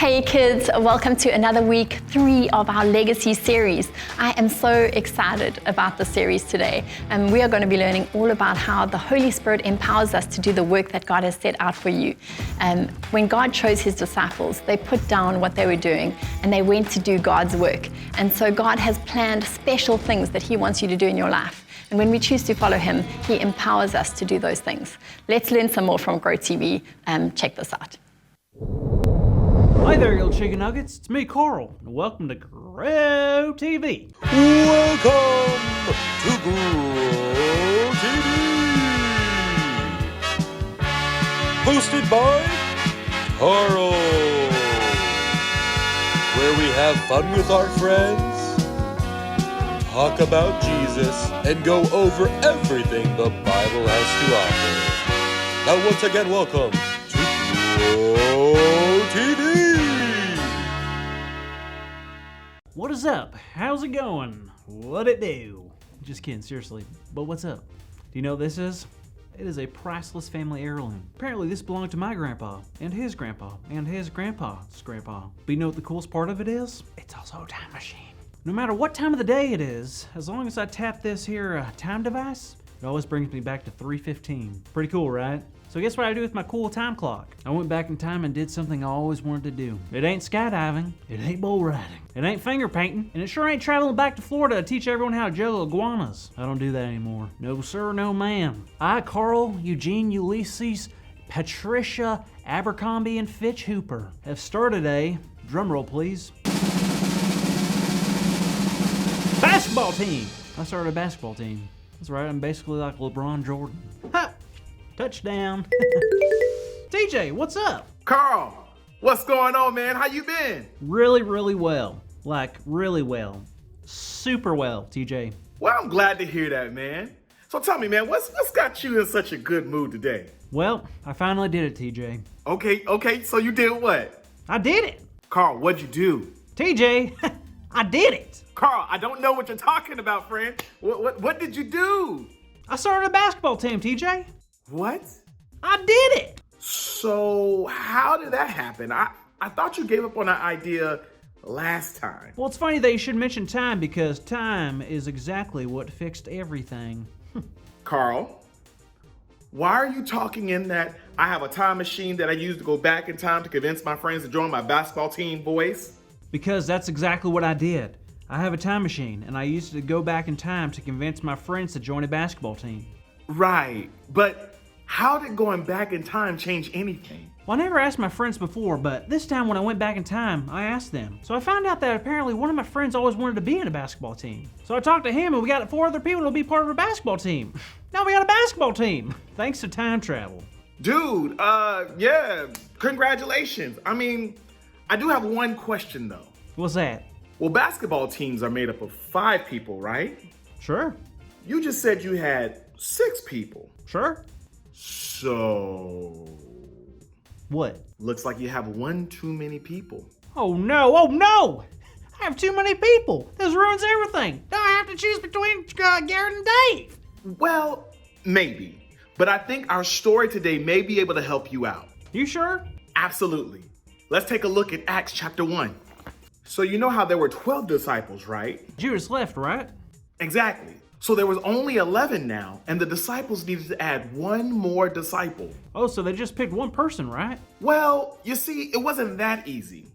Hey kids, welcome to another week 3 of our Legacy series. I am so excited about the series today, and we are going to be learning all about how the Holy Spirit empowers us to do the work that God has set out for you. When God chose his disciples, they put down what they were doing and they went to do God's work. And so God has planned special things that he wants you to do in your life. And when we choose to follow him, he empowers us to do those things. Let's learn some more from Grow TV. Check this out. Hi there, you little chicken nuggets. It's me, Carl, and welcome to Grow TV. Welcome to Grow TV. Hosted by Carl, where we have fun with our friends, talk about Jesus, and go over everything the Bible has to offer. Now, once again, welcome to Grow TV. What is up? How's it going? What it do? Just kidding, seriously. But what's up? Do you know what this is? It is a priceless family heirloom. Apparently this belonged to my grandpa, and his grandpa, and his grandpa's grandpa. But you know what the coolest part of it is? It's also a time machine. No matter what time of the day it is, as long as I tap this here time device, it always brings me back to 3:15. Pretty cool, right? So guess what I do with my cool time clock? I went back in time and did something I always wanted to do. It ain't skydiving, it ain't bull riding, it ain't finger painting, and it sure ain't traveling back to Florida to teach everyone how to juggle iguanas. I don't do that anymore. No sir, no ma'am. I, Carl, Eugene, Ulysses, Patricia, Abercrombie, and Fitch Hooper have started a, drumroll please, basketball team. I started a basketball team. That's right, I'm basically like LeBron Jordan. Ha! Touchdown. TJ, what's up? Carl, what's going on, man? How you been? Really, really well. Like, really well. Super well, TJ. Well, I'm glad to hear that, man. So tell me, man, what's got you in such a good mood today? Well, I finally did it, TJ. Okay, so you did what? I did it. Carl, what'd you do? TJ, I did it. Carl, I don't know what you're talking about, friend. What did you do? I started a basketball team, TJ. What? I did it. So how did that happen? I thought you gave up on that idea last time. Well, it's funny that you should mention time because time is exactly what fixed everything. Carl, why are you talking in that I have a time machine that I use to go back in time to convince my friends to join my basketball team voice? Because that's exactly what I did. I have a time machine and I used it to go back in time to convince my friends to join a basketball team. Right, but how did going back in time change anything? Well, I never asked my friends before, but this time when I went back in time, I asked them. So I found out that apparently one of my friends always wanted to be in a basketball team. So I talked to him and we got 4 other people to be part of a basketball team. Now we got a basketball team, thanks to time travel. Dude, yeah, congratulations. I mean, I do have one question though. What's that? Well, basketball teams are made up of 5 people, right? Sure. You just said you had 6 people. Sure. So... What? Looks like you have one too many people. Oh no! I have too many people. This ruins everything. Now I have to choose between Garrett and Dave. Well, maybe. But I think our story today may be able to help you out. You sure? Absolutely. Let's take a look at Acts chapter 1. So you know how there were 12 disciples, right? Judas left, right? Exactly. So there was only 11 now, and the disciples needed to add one more disciple. Oh, so they just picked one person, right? Well, you see, it wasn't that easy.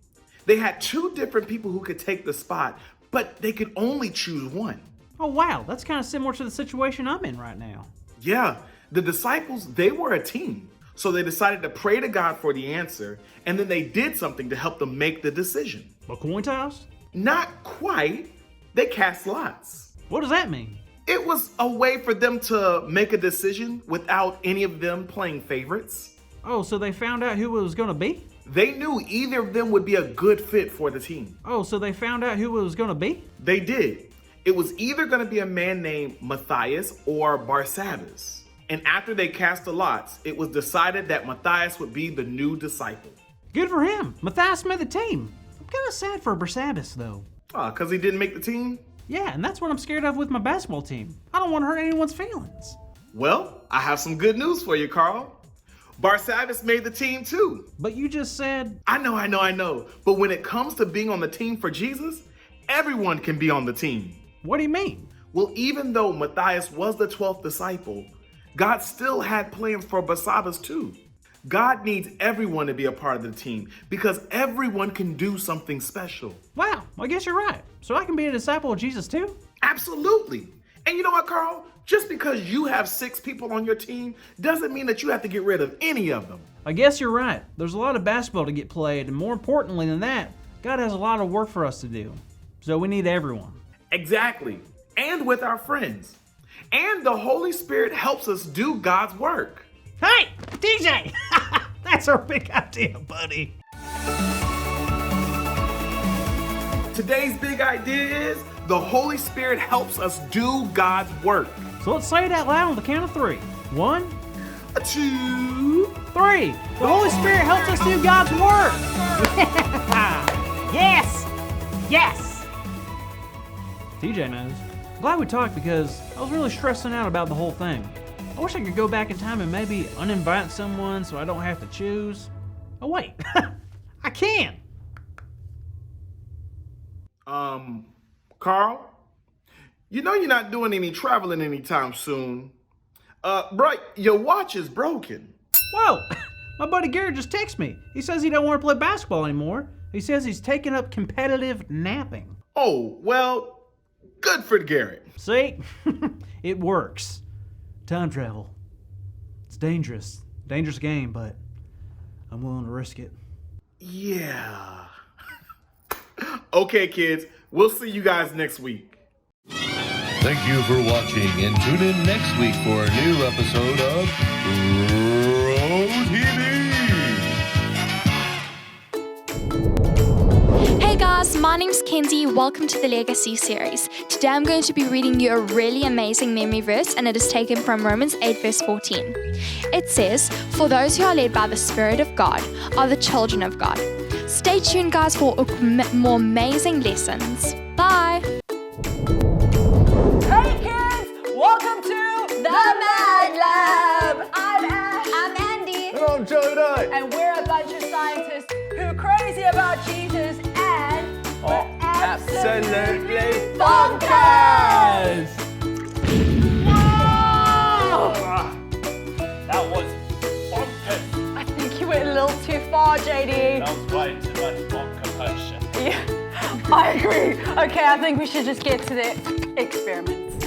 They had 2 different people who could take the spot, but they could only choose one. Oh wow, that's kind of similar to the situation I'm in right now. Yeah, the disciples, they were a team. So they decided to pray to God for the answer, and then they did something to help them make the decision. A coin toss? Not quite. They cast lots. What does that mean? It was a way for them to make a decision without any of them playing favorites. Oh, so they found out who it was going to be? They knew either of them would be a good fit for the team. Oh, so they found out who it was going to be? They did. It was either going to be a man named Matthias or Barsabbas. And after they cast the lots, it was decided that Matthias would be the new disciple. Good for him. Matthias made the team. I'm kind of sad for Barsabbas, though. Because he didn't make the team? Yeah, and that's what I'm scared of with my basketball team. I don't want to hurt anyone's feelings. Well, I have some good news for you, Carl. Barsabbas made the team too. But you just said... I know. But when it comes to being on the team for Jesus, everyone can be on the team. What do you mean? Well, even though Matthias was the 12th disciple, God still had plans for Barsabbas too. God needs everyone to be a part of the team because everyone can do something special. Wow, I guess you're right. So I can be a disciple of Jesus too? Absolutely. And you know what, Carl? Just because you have 6 people on your team doesn't mean that you have to get rid of any of them. I guess you're right. There's a lot of basketball to get played, and more importantly than that, God has a lot of work for us to do. So we need everyone. Exactly. And with our friends. And the Holy Spirit helps us do God's work. Hey, DJ! That's our big idea, buddy. Today's big idea is the Holy Spirit helps us do God's work. So let's say it out loud on the count of 3. 1, 2, 3. The Holy Spirit helps us do God's work. Yes! Yes! TJ knows. Glad we talked because I was really stressing out about the whole thing. I wish I could go back in time and maybe uninvite someone so I don't have to choose. Oh wait, I can. Carl, you know you're not doing any traveling anytime soon. Bro, your watch is broken. Whoa, my buddy Garrett just texted me. He says he don't want to play basketball anymore. He says he's taking up competitive napping. Oh, well, good for Garrett. See, it works. Time travel. It's dangerous. Dangerous game, but I'm willing to risk it. Yeah. Okay, kids. We'll see you guys next week. Thank you for watching and tune in next week for a new episode of Pro TV. Hey guys, my name's Kenzie. Welcome to the Legacy series. Today I'm going to be reading you a really amazing memory verse, and it is taken from Romans 8 verse 14. It says, "For those who are led by the Spirit of God are the children of God." Stay tuned guys for more amazing lessons. Bye! Hey kids, welcome to the Mad Lab. I'm Ash. I'm Andy. And I'm Joey Knight. And we're a bunch of scientists who are crazy about Jesus and we're absolutely bonkers. Whoa! That was bonkers. I think you went a little too far, JD. That was way too much bonker potion. Yeah, I agree. Okay, I think we should just get to the experiments.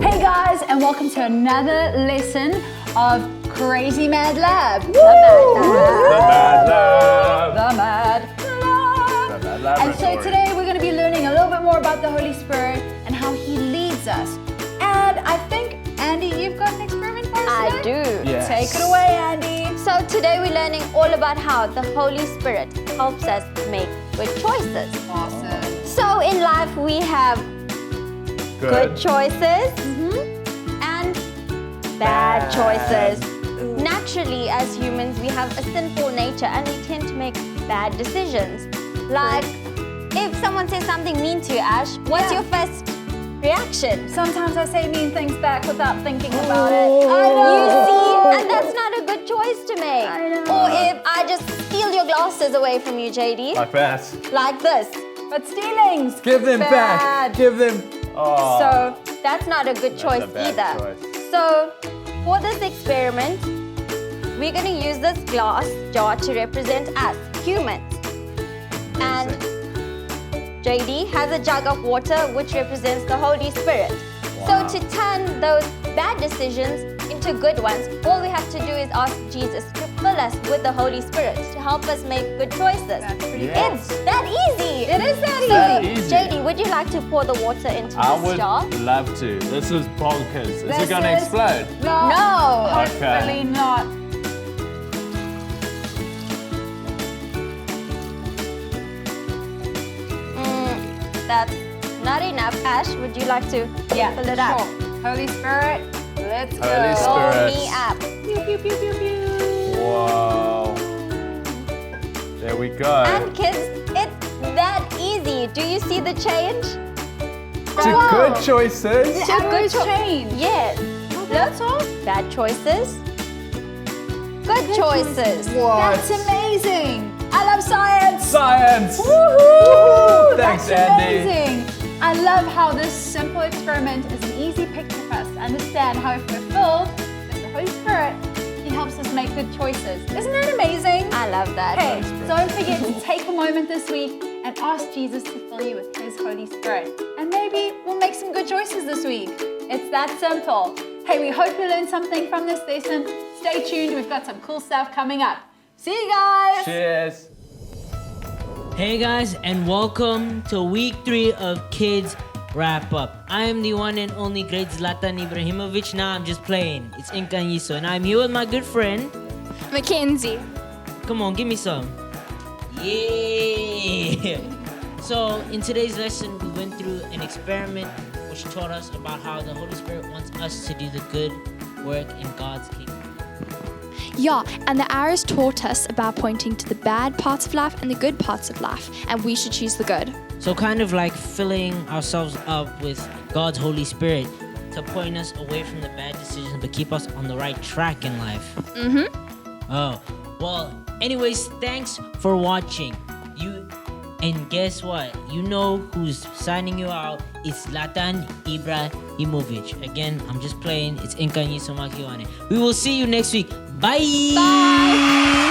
Hey guys, and welcome to another lesson of Crazy Mad Lab. The Mad Lab. The Mad Lab. The Mad And Laboratory. so today we're going to be learning a little bit more about the Holy Spirit and how He leads us. And I think, Andy, you've got an experiment for us I today? do. Yes. Take it away, Andy. So today we're learning all about how the Holy Spirit helps us make good choices. Awesome. So in life we have good choices and bad choices. Naturally, as humans, we have a sinful nature and we tend to make bad decisions. Like, if someone says something mean to you, Ash, what's your first reaction? Sometimes I say mean things back without thinking about it. You see, and that's not a good choice to make. I know. Or if I just steal your glasses away from you, JD, Like that. like this. But stealing's Give them bad. back. Give them. Oh. So that's not a good choice a bad either. choice. So for this experiment, we're going to use this glass jar to represent us, humans. And JD has a jug of water which represents the Holy Spirit. Wow. So to turn those bad decisions into good ones, all we have to do is ask Jesus to fill us with the Holy Spirit to help us make good choices. That's pretty It's that easy. It is that So, easy. JD, would you like to pour the water into I this would jar? love to. This is bonkers. Is This it going to is- explode? No. Hopefully not. That's not enough. Ash, would you like to fill it up? Sure. Holy Spirit, let's go. Holy Fill Spirit. me up. Pew, pew, pew, pew, pew. Wow. There we go. And kids, it's that easy. Do you see the change? To good choices. The arrows change. Yes. That's all. Bad choices. good choices. That's amazing. I love science. Science! Woohoo! Thanks, That's Andy. amazing. I love how this simple experiment is an easy picture for us to understand how if we're filled with the Holy Spirit, He helps us make good choices. Isn't that amazing? I love that. Hey, don't forget to take a moment this week and ask Jesus to fill you with His Holy Spirit. And maybe we'll make some good choices this week. It's that simple. Hey, we hope you learned something from this lesson. Stay tuned, we've got some cool stuff coming up. See you guys! Cheers! Hey guys, and welcome to week 3 of Kidz Wrap Up. I am the one and only great Zlatan Ibrahimovic. Now I'm just playing. It's Inca and Yiso, and I'm here with my good friend Mackenzie. Come on, give me some. Yeah! So, in today's lesson, we went through an experiment which taught us about how the Holy Spirit wants us to do the good work in God's kingdom. Yeah, and the arrows taught us about pointing to the bad parts of life and the good parts of life, and we should choose the good. So kind of like filling ourselves up with God's Holy Spirit to point us away from the bad decisions but keep us on the right track in life. Oh, well, anyways, thanks for watching. And guess what? You know who's signing you out. It's Zlatan Ibrahimovic. Again, I'm just playing. It's Inka Nyisomakiwane. We will see you next week. Bye! Bye!